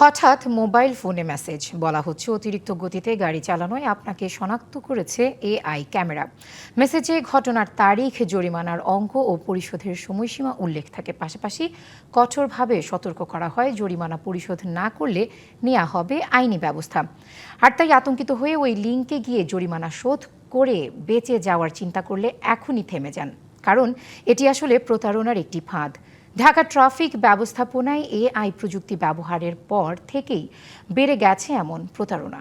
হঠাৎ মোবাইল ফোনে মেসেজ বলা হচ্ছে অতিরিক্ত গতিতে গাড়ি চালানোয় আপনাকে শনাক্ত করেছে এআই ক্যামেরা। মেসেজে ঘটনার তারিখ, জরিমানার অঙ্ক ও পরিশোধের সময়সীমা উল্লেখ থাকে। পাশাপাশি কঠোরভাবে সতর্ক করা হয়, জরিমানা পরিশোধ না করলে নেওয়া হবে আইনি ব্যবস্থা। আর তাই আতঙ্কিত হয়ে ওই লিঙ্কে গিয়ে জরিমানা শোধ করে বেঁচে যাওয়ার চিন্তা করলে এখনই থেমে যান, কারণ এটি আসলে প্রতারণার একটি ফাঁদ। ঢাকা ট্রাফিক ব্যবস্থাপনায় এআই প্রযুক্তি ব্যবহারের পর থেকেই বেড়ে গেছে এমন প্রতারণা।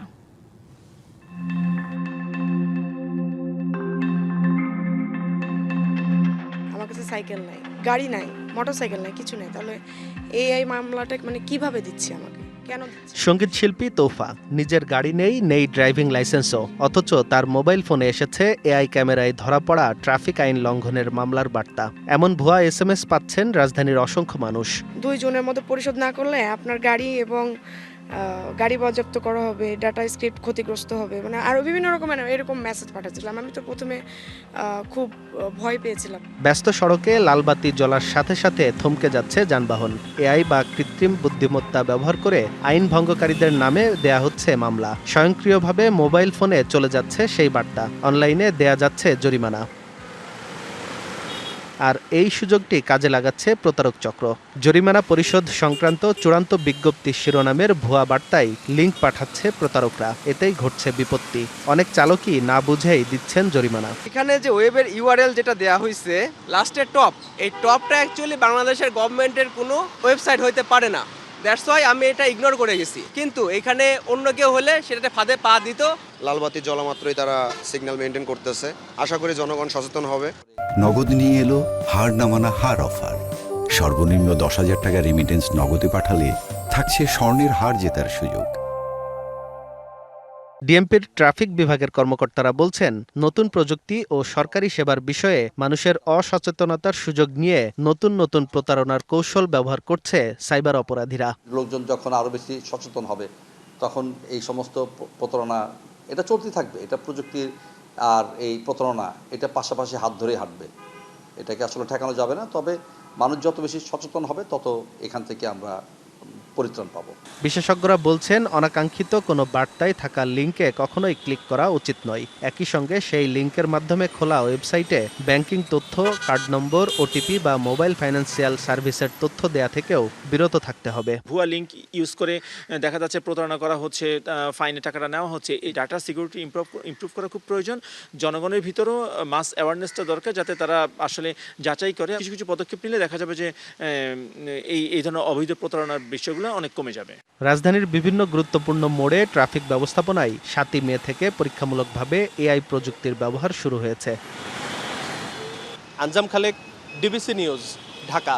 আমার কাছে সাইকেল নাই, গাড়ি নাই, মোটরসাইকেল নাই, কিছু নাই, তাহলে এআই মামলাটা কিভাবে দিচ্ছে আমাকে, কেন দিচ্ছে? সঙ্গীত শিল্পী তোফা নিজের গাড়ি নেই ড্রাইভিং লাইসেন্সও, অথচ তার মোবাইল ফোনে এসেছে এআই ক্যামেরায় ধরা পড়া ট্রাফিক আইন লঙ্ঘনের মামলার বার্তা। এমন ভুয়া এসএমএস পাচ্ছেন রাজধানীর অসংখ্য মানুষ। 2 জনের মধ্যে পরিশোধ না করলে আপনার গাড়ি এবং গাড়ি বাজেয়াপ্ত করা হবে, ডাটা স্ক্রিপ্ট ক্ষতিগ্রস্ত হবে, মানে আরও বিভিন্ন রকমের এরকম মেসেজ পাঠাচ্ছিলাম। আমি তো প্রথমে খুব ভয় পেয়েছিলাম। ব্যস্ত সড়কে লালবাতি জ্বলার সাথে সাথে থমকে যাচ্ছে যানবাহন। এআই বা কৃত্রিম বুদ্ধিমত্তা ব্যবহার করে আইন ভঙ্গকারীদের নামে দেয়া হচ্ছে মামলা। স্বয়ংক্রিয়ভাবে মোবাইল ফোনে চলে যাচ্ছে সেই বার্তা, অনলাইনে দেয়া যাচ্ছে জরিমানা। আর এই সুযোগটি কাজে লাগাচ্ছে প্রতারক চক্র। জরিমানা পরিশোধ সংক্রান্ত চূড়ান্ত বিজ্ঞপ্তি শিরোনামের ভুয়া বার্তায় লিঙ্ক পাঠাচ্ছে প্রতারকরা। এতেই ঘটছে বিপত্তি। অনেক চালকই না বুঝেই দিচ্ছেন জরিমানা। এখানে যে ওয়েবের ইউআরএল যেটা দেয়া হয়েছে লাস্টে টপ, এই টপটা অ্যাকচুয়ালি বাংলাদেশের গভর্নমেন্টের কোনো ওয়েবসাইট হইতে পারে না। দ্যাটস ওয়াই আমি এটা ইগনোর করে গেছি। কিন্তু এখানে অন্য কেউ হলে সেটাতে ফাঁদে পা দিত। লালবাতি জ্বলা মাত্রই তারা সিগন্যাল মেনটেন করতেছে। আশা করি জনগণ সচেতন হবে। নগদ নিয়ে এলো হার না মানা হার অফার। সর্বনিম্ন 10,000 টাকা রেমিটেন্স নগদে পাঠালে থাকছে স্বর্ণের হার জেতার সুযোগ। ডিএমপির ট্রাফিক বিভাগের কর্মকর্তারা বলছেন, নতুন প্রযুক্তি ও সরকারি সেবার বিষয়ে মানুষের অসচেতনতার সুযোগ নিয়ে নতুন নতুন প্রতারণার কৌশল ব্যবহার করছে সাইবার অপরাধীরা। লোকজন যখন আরও বেশি সচেতন হবে তখন এই সমস্ত প্রতারণা এটা চলতে থাকবে। এটা প্রযুক্তির আর এই প্রতারণা এটা পাশাপাশি হাত ধরেই হাঁটবে। এটাকে আসলে ঠেকানো যাবে না, তবে মানুষ যত বেশি সচেতন হবে তত এখান থেকে আমরা পরিত্রাণ পাবো। বিশেষজ্ঞরা বলছেন, অনাকাঙ্ক্ষিত কোনো বার্তায় থাকা লিঙ্কে কখনোই ক্লিক করা উচিত নয়। একই সঙ্গে সেই লিঙ্কের মাধ্যমে খোলা ওয়েবসাইটে ব্যাংকিং তথ্য, কার্ড নম্বর, ওটিপি বা মোবাইল ফাইন্যান্সিয়াল সার্ভিসের তথ্য দেয়া থেকেও বিরত থাকতে হবে। ভুয়া লিঙ্ক ইউজ করে দেখা যাচ্ছে প্রতারণা করা হচ্ছে, ফাইনে টাকাটা নেওয়া হচ্ছে। এই ডাটা সিকিউরিটি ইমপ্রুভ করা খুব প্রয়োজন। জনগণের ভিতরেও মাস অ্যাওয়ারনেসটা দরকার, যাতে তারা আসলে যাচাই করে। কিছু কিছু পদক্ষেপ নিলে দেখা যাবে যে এই ধরনের অবৈধ প্রতারণার বিষয়গুলো অনেক কমে যাবে। রাজধানীর বিভিন্ন গুরুত্বপূর্ণ মোড়ে ট্রাফিক ব্যবস্থাপনায় 7 মে থেকে পরীক্ষামূলকভাবে এআই প্রযুক্তির ব্যবহার শুরু হয়েছে। আঞ্জাম খালেক, ডিবিসি নিউজ, ঢাকা।